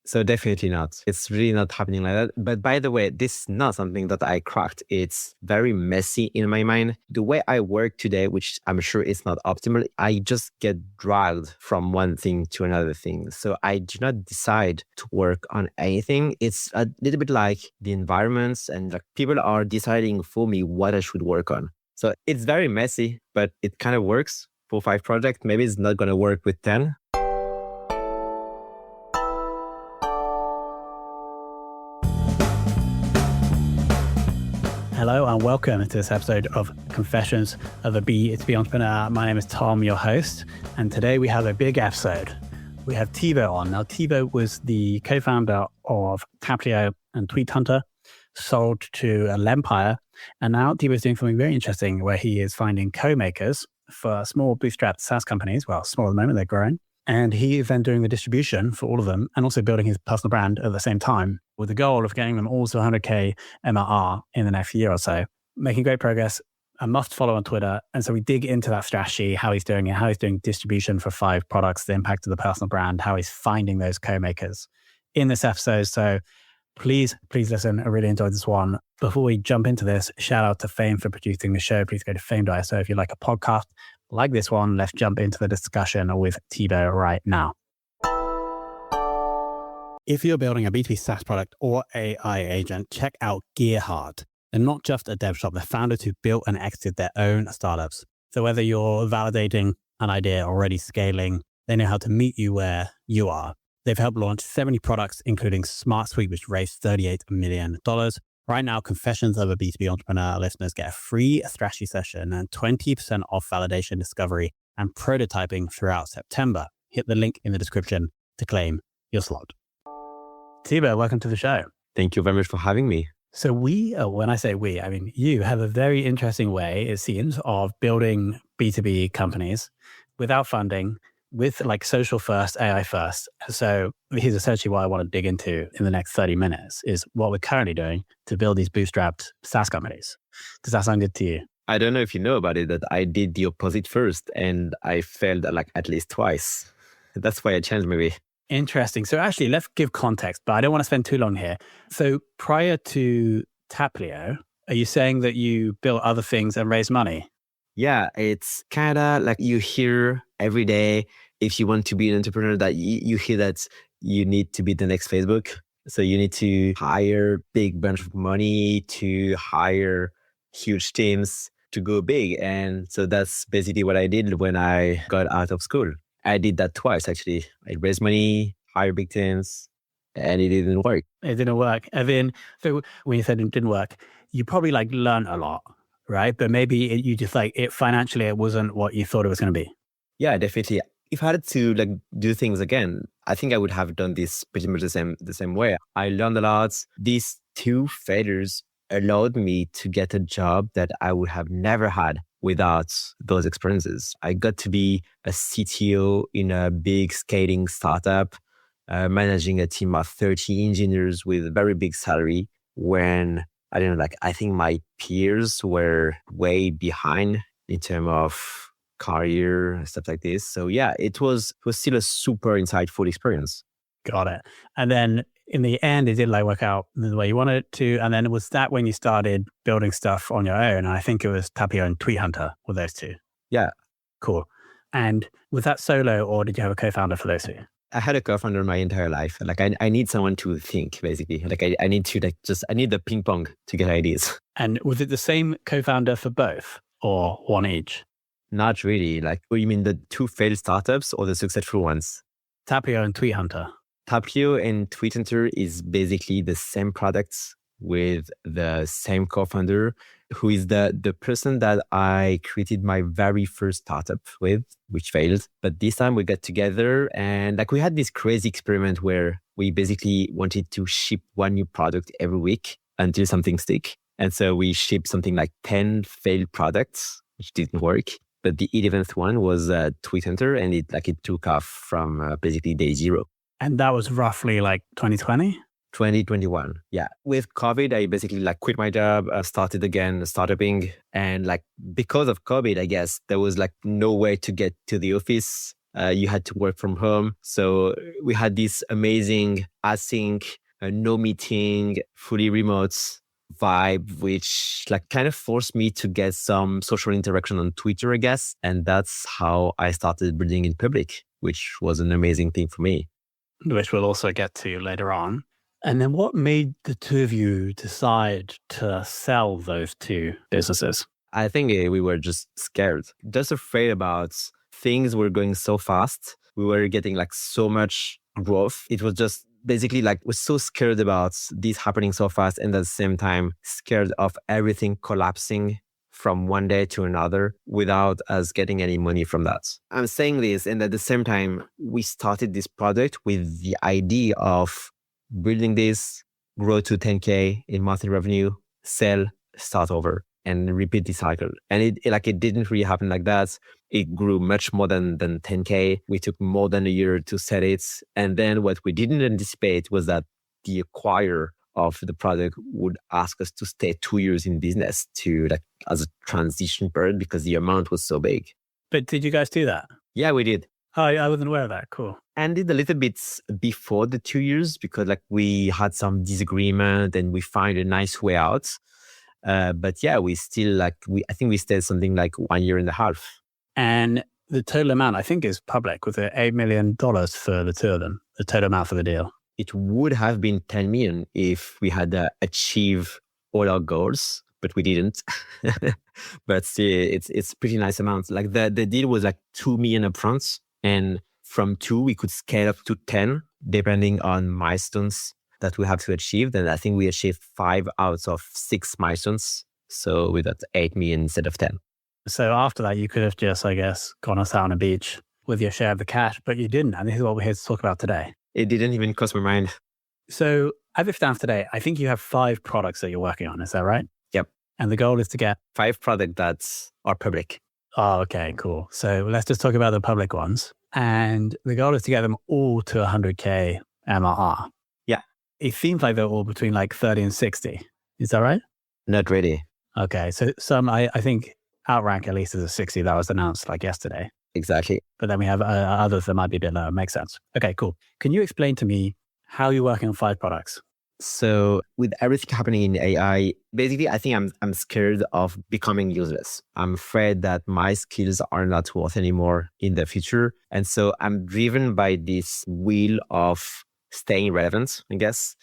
So definitely not. It's really not happening like that. But by the way, this is not something that I cracked. It's very messy in my mind. The way I work today, which I'm sure is not optimal, I just get dragged from one thing to another thing. So I do not decide to work on anything. It's a little bit like the environments and like people are deciding for me what I should work on. So it's very messy, but it kind of works for 5 projects. Maybe it's not going to work with 10. Hello and welcome to this episode of Confessions of a B2B Entrepreneur. My name is Tom, your host, and today we have a big episode. We have Thibaut on. Now, Thibaut was the co-founder of Taplio and Tweet Hunter, sold to Lempire, and now Thibaut is doing something very interesting where he is finding co-makers for small bootstrapped SaaS companies. Well, small at the moment, they're growing. And he is then doing the distribution for all of them and also building his personal brand at the same time with the goal of getting them all to 100K MRR in the next year or so. Making great progress, a must follow on Twitter. And so we dig into that strategy, how he's doing it, how he's doing distribution for 5 products, the impact of the personal brand, how he's finding those co-makers in this episode. So please listen. I really enjoyed this one. Before we jump into this, shout out to Fame for producing the show. Please go to fame.so if you like a podcast like this one. Let's jump into the discussion with Thibaut right now. If you're building a B2B SaaS product or AI agent, check out GearHard. They're not just a dev shop, they're founders who built and exited their own startups. So whether you're validating an idea, already scaling, they know how to meet you where you are. They've helped launch 70 products, including Smart Suite, which raised $38 million. Right now, Confessions of a B2B Entrepreneur listeners get a free strategy session and 20% off validation, discovery, and prototyping throughout September. Hit the link in the description to claim your slot. Thibaut, welcome to the show. Thank you very much for having me. So when I say we, I mean you have a very interesting way, it seems, of building B2B companies without funding, with like social first, AI first. So here's essentially what I want to dig into in the next 30 minutes is what we're currently doing to build these bootstrapped SaaS companies. Does that sound good to you? I don't know if you know about it, that I did the opposite first and I failed like at least twice. That's why I changed maybe. Interesting. So actually, let's give context, but I don't want to spend too long here. So prior to Taplio, are you saying that you built other things and raised money? Yeah, it's kind of like you hear every day, if you want to be an entrepreneur, that you hear that you need to be the next Facebook. So you need to hire big bunch of money, to hire huge teams to go big. And so that's basically what I did when I got out of school. I did that twice, actually. I raised money, hired big teams, and it didn't work. It didn't work. So when you said it didn't work, you probably like learned a lot, right? But maybe you just like it financially, it wasn't what you thought it was going to be. Yeah, definitely. If I had to like do things again, I think I would have done this pretty much the same way. I learned a lot. These 2 failures allowed me to get a job that I would have never had without those experiences. I got to be a CTO in a big scaling startup, managing a team of 30 engineers with a very big salary when I think my peers were way behind in terms of career and stuff like this. So yeah, it was still a super insightful experience. Got it. And then in the end, it didn't like work out the way you wanted it to. And then was that when you started building stuff on your own? And I think it was Taplio and Tweet Hunter were those 2. Yeah. Cool. And was that solo or did you have a co-founder for those 2? I had a co-founder my entire life. Like I need someone to think, basically. Like I need to I need the ping pong to get ideas. And was it the same co-founder for both or one each? Not really. Like, you mean the 2 failed startups or the successful ones? Taplio and Tweet Hunter. Taplio and Tweet Hunter is basically the same products with the same co-founder, who is the person that I created my very first startup with, which failed. But this time we got together and like we had this crazy experiment where we basically wanted to ship 1 new product every week until something stick. And so we shipped something like 10 failed products, which didn't work. But the 11th one was Tweet Hunter, and it took off from basically day 0. And that was roughly like 2020? 2021. Yeah. With COVID, I basically quit my job, started again startuping. And because of COVID, I guess there was no way to get to the office You had to work from home. So we had this amazing async, no meeting, fully remote vibe, which like kind of forced me to get some social interaction on Twitter, I guess. And that's how I started building in public, which was an amazing thing for me. Which we'll also get to later on. And then what made the two of you decide to sell those two businesses? I think we were just scared, just afraid about things were going so fast. We were getting like so much growth. It was just basically like we're so scared about this happening so fast and at the same time scared of everything collapsing from one day to another without us getting any money from that. I'm saying this, and at the same time, we started this product with the idea of building this, grow to 10K in monthly revenue, sell, start over, and repeat the cycle. And it didn't really happen like that. It grew much more than 10K. We took more than a year to set it. And then what we didn't anticipate was that the acquirer of the product would ask us to stay 2 years in business to like as a transition period because the amount was so big. But did you guys do that? Yeah, we did. Oh, I wasn't aware of that. Cool. And did a little bit before the 2 years because like we had some disagreement and we find a nice way out. But yeah, we still I think we stayed something like 1.5 years. And the total amount I think is public. Was it $8 million for the two of them? The total amount for the deal? It would have been 10 million if we had achieved all our goals, but we didn't. But still, it's pretty nice amount. Like the deal was like 2 million upfront, and from 2 we could scale up to 10 depending on milestones that we have to achieve. And I think we achieved 5 out of 6 milestones. So we got 8 million instead of 10. So after that, you could have just, I guess, gone out on a beach with your share of the cash, but you didn't. And this is what we're here to talk about today. It didn't even cross my mind. So as it stands today, I think you have 5 products that you're working on. Is that right? Yep. And the goal is to get 5 products that are public. Oh, okay, cool. So let's just talk about the public ones. And the goal is to get them all to 100K MRR. Yeah. It seems like they're all between like 30 and 60. Is that right? Not really. Okay. So some, I think Outrank at least is a 60 that was announced like yesterday. Exactly. But then we have others that might be a bit lower. Makes sense. Okay, cool. Can you explain to me how you're working on 5 products? So with everything happening in AI, basically, I think I'm scared of becoming useless. I'm afraid that my skills are not worth anymore in the future. And so I'm driven by this wheel of staying relevant, I guess.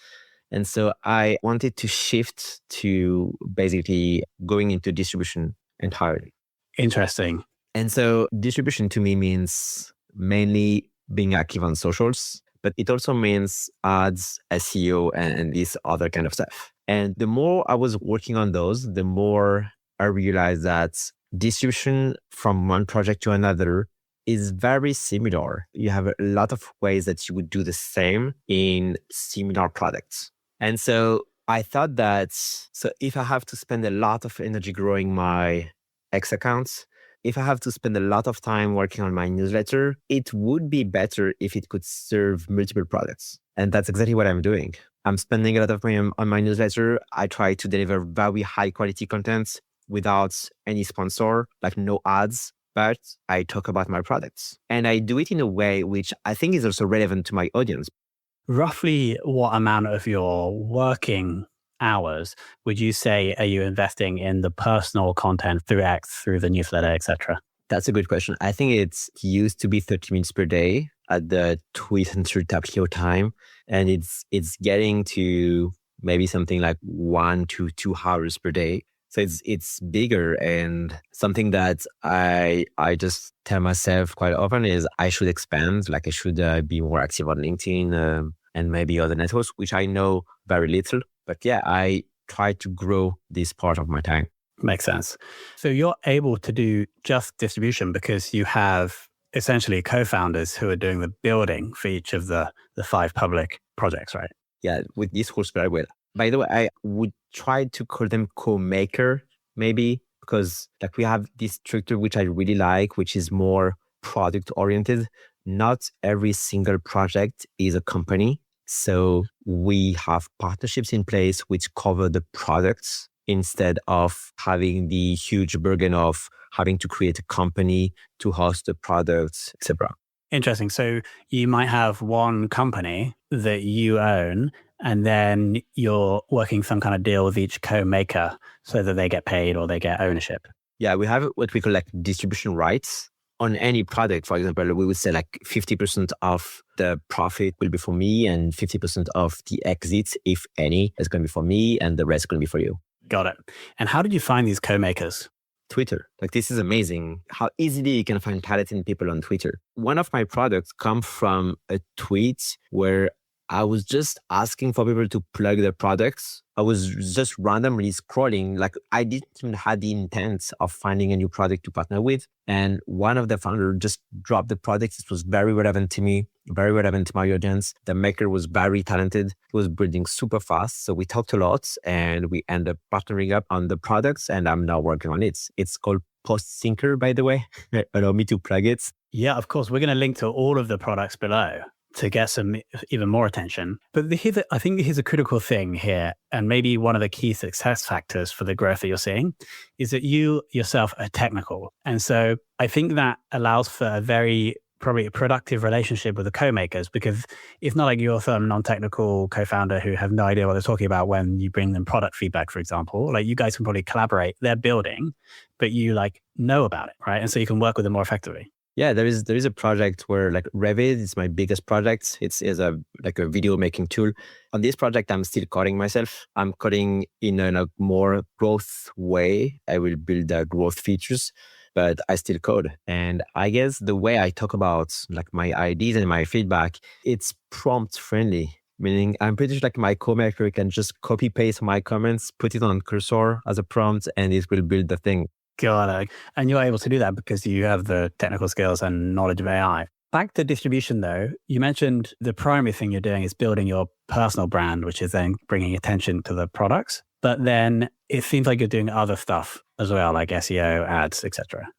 And so I wanted to shift to basically going into distribution entirely. Interesting. And so distribution to me means mainly being active on socials, but it also means ads, SEO, and this other kind of stuff. And the more I was working on those, the more I realized that distribution from one project to another is very similar. You have a lot of ways that you would do the same in similar products. And so I thought that, so if I have to spend a lot of energy growing my X accounts, if I have to spend a lot of time working on my newsletter, it would be better if it could serve multiple products. And that's exactly what I'm doing. I'm spending a lot of money on my newsletter. I try to deliver very high quality content without any sponsor, like no ads, but I talk about my products. And I do it in a way which I think is also relevant to my audience. Roughly what amount of your working hours would you say are you investing in the personal content through X, through the newsletter, etc.? That's a good question. I think it used to be 30 minutes per day at the tweet and through Tapio time. And it's getting to maybe something like 1 to 2 hours per day. So it's bigger, and something that I just tell myself quite often is I should expand, like I should be more active on LinkedIn and maybe other networks, which I know very little. But yeah, I try to grow this part of my time. Makes sense. So you're able to do just distribution because you have essentially co-founders who are doing the building for each of the 5 public projects, right? Yeah, with this works very well. By the way, I would try to call them co-maker, maybe, because like we have this structure which I really like, which is more product oriented. Not every single project is a company. So we have partnerships in place which cover the products instead of having the huge burden of having to create a company to host the products, etc. Interesting. So you might have one company that you own, and then you're working some kind of deal with each co-maker so that they get paid or they get ownership. Yeah, we have what we call like distribution rights on any product. For example, we would say like 50% of the profit will be for me and 50% of the exits, if any, is going to be for me and the rest is going to be for you. Got it. And how did you find these co-makers? Twitter. Like, this is amazing how easily you can find talented people on Twitter. One of my products come from a tweet where I was just asking for people to plug their products. I was just randomly scrolling. Like, I didn't even have the intent of finding a new product to partner with. And one of the founders just dropped the product. It was very relevant to me, very relevant to my audience. The maker was very talented. He was building super fast. So we talked a lot and we ended up partnering up on the products, and I'm now working on it. It's called Post Syncer, by the way. Allow me to plug it. Yeah, of course. We're going to link to all of the products below to get some even more attention. But I think here's a critical thing here, and maybe one of the key success factors for the growth that you're seeing, is that you yourself are technical. And so I think that allows for a very probably a productive relationship with the co-makers, because it's not like you're some non-technical co-founder who have no idea what they're talking about when you bring them product feedback, for example. Like, you guys can probably collaborate, they're building, but you like know about it, right? And so you can work with them more effectively. Yeah, there is a project where like Revit is my biggest project. It's a video making tool. On this project, I'm still coding myself. I'm coding in a more growth way. I will build the growth features, but I still code. And I guess the way I talk about like my ideas and my feedback, it's prompt friendly. Meaning, I'm pretty sure like my co-maker can just copy paste my comments, put it on Cursor as a prompt, and it will build the thing. Got it. And you're able to do that because you have the technical skills and knowledge of AI. Back to distribution though, you mentioned the primary thing you're doing is building your personal brand, which is then bringing attention to the products. But then it seems like you're doing other stuff as well, like SEO, ads, etc.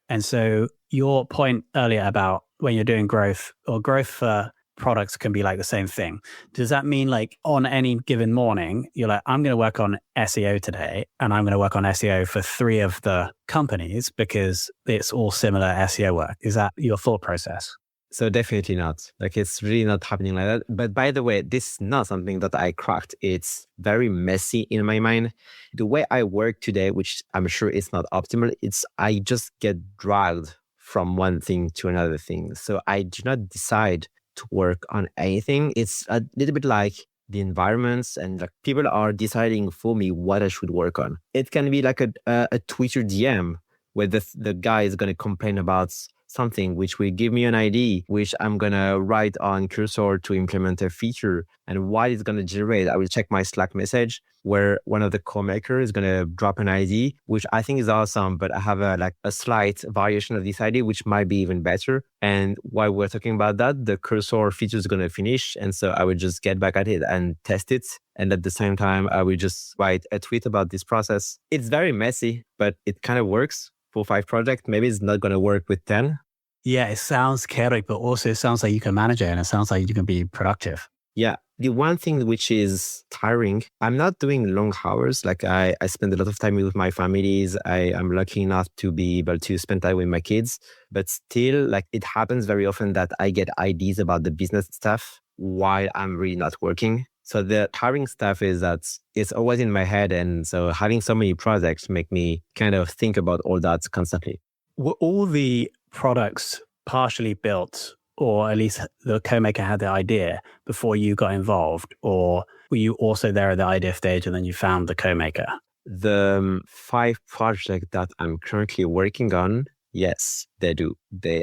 And so your point earlier about when you're doing growth, or growth for products can be like the same thing. Does that mean like on any given morning, you're like, I'm going to work on SEO today, and I'm going to work on SEO for 3 of the companies because it's all similar SEO work? Is that your thought process? So definitely not. Like, it's really not happening like that. But by the way, this is not something that I cracked. It's very messy in my mind. The way I work today, which I'm sure is not optimal, it's I just get dragged from one thing to another thing. So I do not decide to work on anything. It's a little bit like the environments, and like people are deciding for me what I should work on. It can be like a Twitter DM where the guy is going to complain about something which will give me an idea, which I'm going to write on Cursor to implement a feature. And while it's going to generate, I will check my Slack message where one of the co-makers is going to drop an idea, which I think is awesome, but I have a slight variation of this idea, which might be even better. And while we're talking about that, the Cursor feature is going to finish. And so I will just get back at it and test it. And at the same time, I will just write a tweet about this process. It's very messy, but it kind of works for 5 projects. Maybe it's not going to work with 10. Yeah, it sounds chaotic, but also it sounds like you can manage it, and it sounds like you can be productive. Yeah. The one thing which is tiring, I'm not doing long hours. Like, I spend a lot of time with my families. I'm lucky enough to be able to spend time with my kids. But still, like, it happens very often that I get ideas about the business stuff while I'm really not working. So the tiring stuff is that it's always in my head. And so having so many projects make me kind of think about all that constantly. Were all the products partially built, or at least the co-maker had the idea before you got involved? Or were you also there at the idea stage and then you found the co-maker? The 5 projects that I'm currently working on, yes, they do.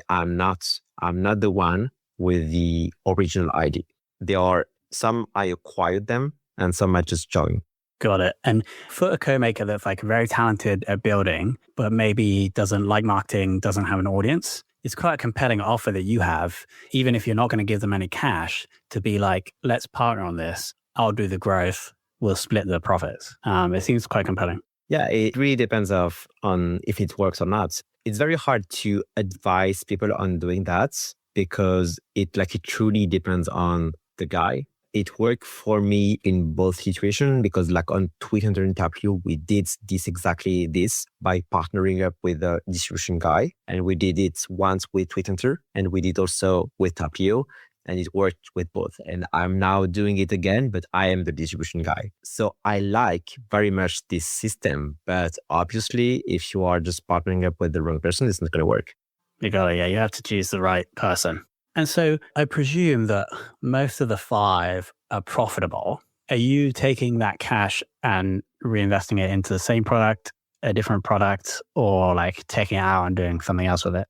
I'm not the one with the original idea. There are some I acquired them and some I just joined. Got it. And for a co-maker that's like very talented at building, but maybe doesn't like marketing, doesn't have an audience, it's quite a compelling offer that you have, even if you're not going to give them any cash, to be like, let's partner on this. I'll do the growth. We'll split the profits. It seems quite compelling. Yeah, it really depends on if it works or not. It's very hard to advise people on doing that because it truly depends on the guy. it worked for me in both situations because like on Twitter and Tapio, we did exactly this by partnering up with a distribution guy. And we did it once with Twitter and we did also with Tapio. And it worked with both. And I'm now doing it again, but I am the distribution guy. So I like very much this system. But obviously, if you are just partnering up with the wrong person, it's not going to work. You got it. Yeah, you have to choose the right person. And so I presume that most of the 5 are profitable. Are you taking that cash and reinvesting it into the same product, a different product, or like taking it out and doing something else with it?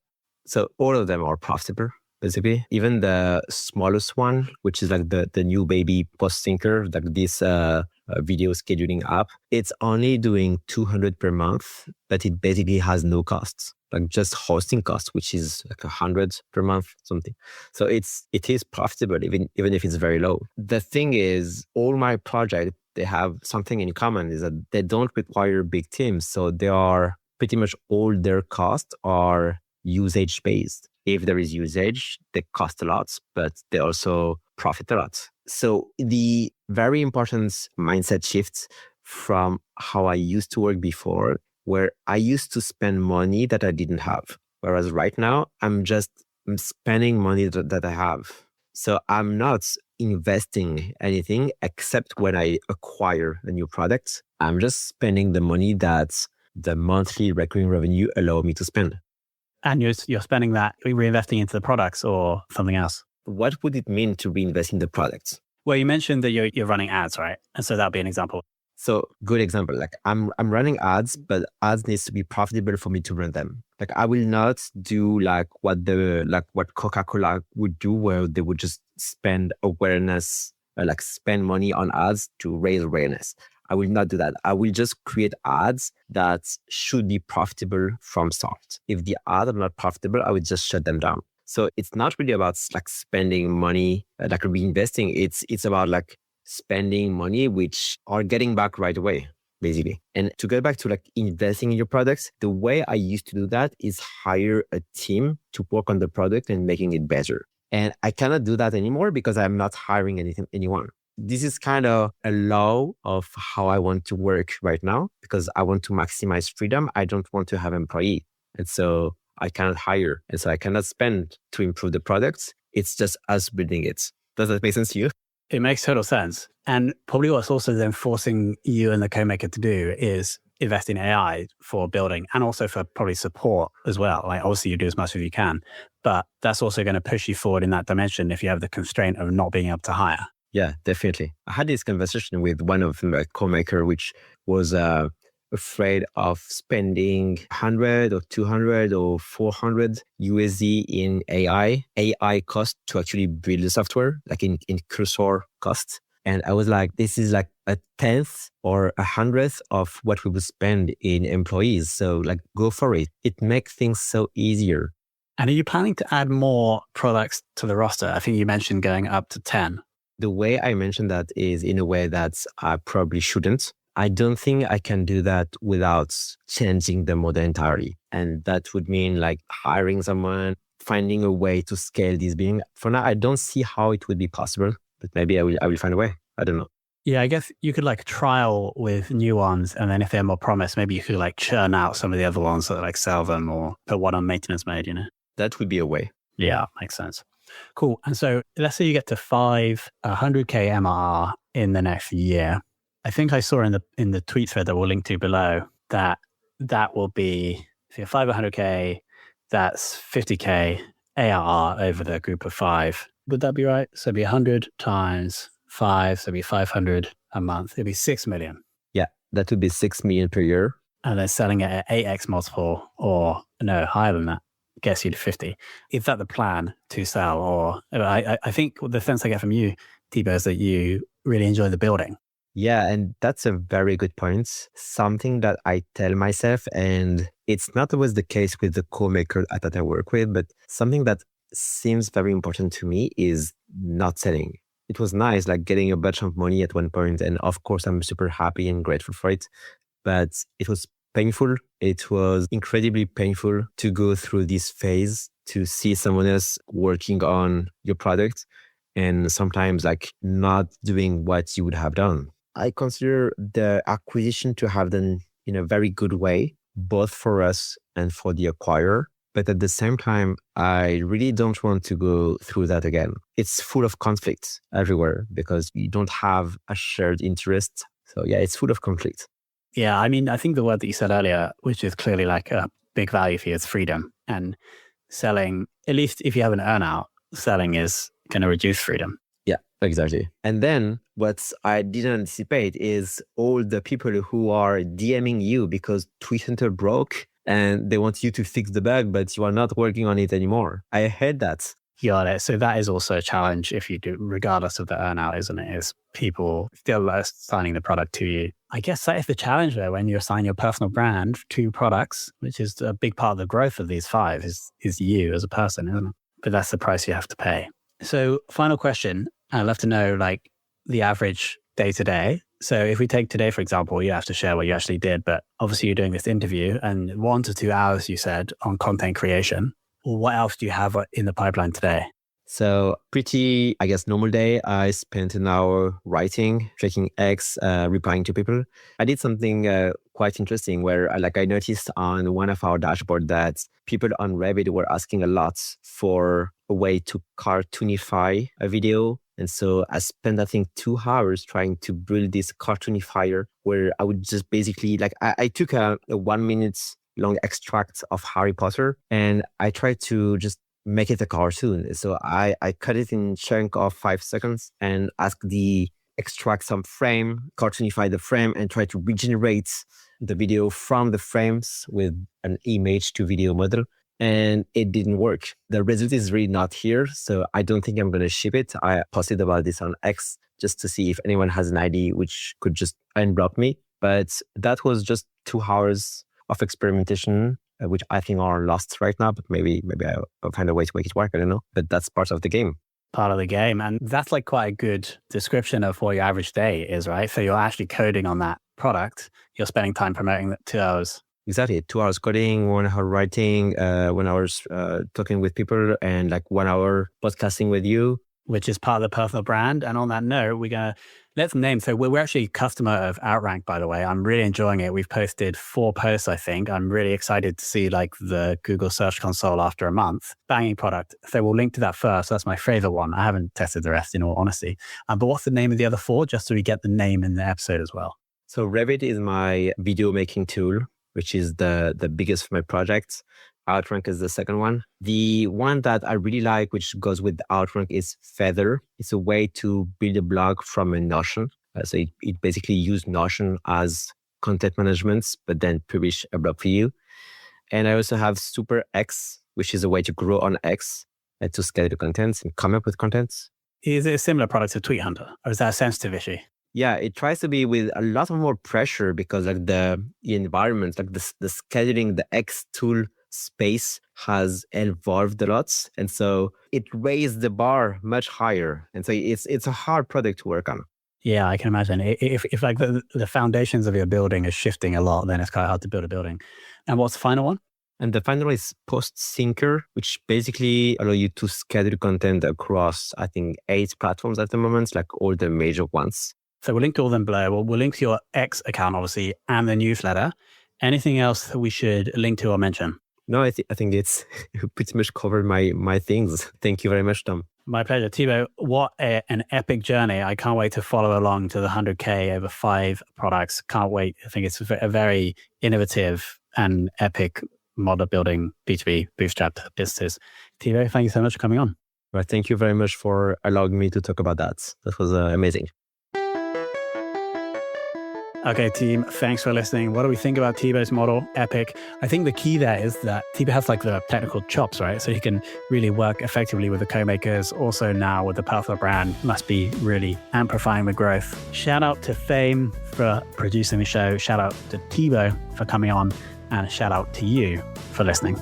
So all of them are profitable. Basically, even the smallest one, which is like the new baby post thinker, like this video scheduling app, it's only doing 200 per month, but it basically has no costs, like just hosting costs, which is like 100 per month, something. So it is profitable, even if it's very low. The thing is, all my projects, they have something in common is that they don't require big teams. So they are pretty much all their costs are usage based. If there is usage, they cost a lot, but they also profit a lot. So the very important mindset shift from how I used to work before, where I used to spend money that I didn't have. Whereas right now, I'm spending money that I have. So I'm not investing anything except when I acquire a new product. I'm just spending the money that the monthly recurring revenue allow me to spend. And you're spending that, reinvesting into the products or something else? What would it mean to reinvest in the products? Well, you mentioned that you're running ads, right? And so that'll be an example. So good example, like I'm running ads, but ads needs to be profitable for me to run them. Like I will not do like what Coca-Cola would do, where they would just spend awareness, like spend money on ads to raise awareness. I will not do that. I will just create ads that should be profitable from start. If the ads are not profitable, I will just shut them down. So it's not really about like spending money, like reinvesting. It's about like spending money, which are getting back right away, basically. And to get back to like investing in your products, the way I used to do that is hire a team to work on the product and making it better. And I cannot do that anymore because I'm not hiring anyone. This is kind of a law of how I want to work right now because I want to maximize freedom. I don't want to have employee. And so I cannot hire. And so I cannot spend to improve the products. It's just us building it. Does that make sense to you? It makes total sense. And probably what's also then forcing you and the co-maker to do is invest in AI for building and also for probably support as well. Like obviously you do as much as you can, but that's also going to push you forward in that dimension if you have the constraint of not being able to hire. Yeah, definitely. I had this conversation with one of my co-maker, which was afraid of spending 100 or 200 or 400 USD in AI cost to actually build the software, like in cursor cost. And I was like, this is like a 10th or 100th of what we would spend in employees. So like, go for it. It makes things so easier. And are you planning to add more products to the roster? I think you mentioned going up to 10. The way I mentioned that is in a way that I probably shouldn't. I don't think I can do that without changing the model entirely. And that would mean like hiring someone, finding a way to scale this being. For now, I don't see how it would be possible, but maybe I will find a way. I don't know. Yeah, I guess you could like trial with new ones. And then if they're more promised, maybe you could like churn out some of the other ones that like sell them or put one on maintenance mode, you know? That would be a way. Yeah, makes sense. Cool. And so let's say you get to 100K MRR in the next year. I think I saw in the tweet thread that we'll link to below that will be, if you're 500K, that's 50K ARR over the group of 5. Would that be right? So it'd be 100 times 5, so it'd be 500 a month. It'd be 6 million. Yeah, that would be 6 million per year. And then selling it at 8x multiple or no, higher than that. Gets you to 50. Is that the plan to sell? Or I think the sense I get from you, Thibaut, is that you really enjoy the building. Yeah, and that's a very good point. Something that I tell myself, and it's not always the case with the co-maker that I work with, but something that seems very important to me is not selling. It was nice, like getting a bunch of money at one point, and of course, I'm super happy and grateful for it. But it was painful. It was incredibly painful to go through this phase, to see someone else working on your product and sometimes like not doing what you would have done. I consider the acquisition to have done in a very good way, both for us and for the acquirer. But at the same time, I really don't want to go through that again. It's full of conflicts everywhere because you don't have a shared interest. So yeah, it's full of conflict. Yeah, I mean, I think the word that you said earlier, which is clearly like a big value for you, is freedom. And selling, at least if you have an earnout, selling is going to reduce freedom. Yeah, exactly. And then what I didn't anticipate is all the people who are DMing you because Twitter broke and they want you to fix the bug, but you are not working on it anymore. I heard that. Got it. So that is also a challenge if you do, regardless of the earnout, isn't it? Is people still assigning the product to you. I guess that is the challenge though, when you assign your personal brand to products, which is a big part of the growth of these 5 is you as a person, isn't it? But that's the price you have to pay. So final question, I'd love to know like the average day to day. So if we take today, for example, you have to share what you actually did, but obviously you're doing this interview and 1 to 2 hours, you said, on content creation. What else do you have in the pipeline today? So pretty, I guess, normal day. I spent an hour writing, checking X, replying to people. I did something quite interesting where I noticed on one of our dashboard that people on Reddit were asking a lot for a way to cartoonify a video. And so I spent, I think, 2 hours trying to build this cartoonifier where I would just basically, I took a 1 minute long extract of Harry Potter and I tried to just make it a cartoon. So I cut it in chunk of 5 seconds and ask the extract some frame, cartoonify the frame and try to regenerate the video from the frames with an image to video model. And it didn't work. The result is really not here. So I don't think I'm going to ship it. I posted about this on X just to see if anyone has an idea which could just unblock me. But that was just 2 hours of experimentation, which I think are lost right now, but maybe I'll find a way to make it work. I don't know, but that's part of the game. Part of the game. And that's like quite a good description of what your average day is, right? So you're actually coding on that product. You're spending time promoting that 2 hours. Exactly. 2 hours coding, 1 hour writing, 1 hour talking with people, and 1 hour podcasting with you. Which is part of the personal brand. And on that note, we're going to let them name. So we're actually a customer of Outrank, by the way. I'm really enjoying it. We've posted 4 posts, I think. I'm really excited to see the Google Search Console after a month. Banging product. So we'll link to that first. That's my favorite one. I haven't tested the rest in all honesty. But what's the name of the other 4? Just so we get the name in the episode as well. So Revit is my video making tool, which is the biggest for my projects. Outrank is the second one. The one that I really like, which goes with Outrank, is Feather. It's a way to build a blog from a Notion. So it basically uses Notion as content management, but then publish a blog for you. And I also have Super X, which is a way to grow on X and to scale the contents and come up with contents. Is it a similar product to Tweet Hunter, or is that a sensitive issue? Yeah, it tries to be with a lot more pressure because the environment, the scheduling, the X tool space has evolved a lot. And so it raised the bar much higher. And so it's a hard product to work on. Yeah, I can imagine. If the foundations of your building is shifting a lot, then it's quite hard to build a building. And what's the final one? And the final one is Post Syncer, which basically allow you to schedule content across, I think, 8 platforms at the moment, all the major ones. So we'll link to all them below. We'll link to your X account, obviously, and the newsletter. Anything else that we should link to or mention? No, I think it's pretty much covered my things. Thank you very much, Tom. My pleasure. Thibaut, what an epic journey. I can't wait to follow along to the 100K over 5 products. Can't wait. I think it's a very innovative and epic model building B2B bootstrap businesses. Thibaut, thank you so much for coming on. Well, thank you very much for allowing me to talk about that. That was amazing. Okay, team, thanks for listening. What do we think about Thibaut's model? Epic. I think the key there is that Thibaut has the technical chops, right? So he can really work effectively with the co-makers. Also now with the personal brand, must be really amplifying the growth. Shout out to Fame for producing the show. Shout out to Thibaut for coming on. And shout out to you for listening.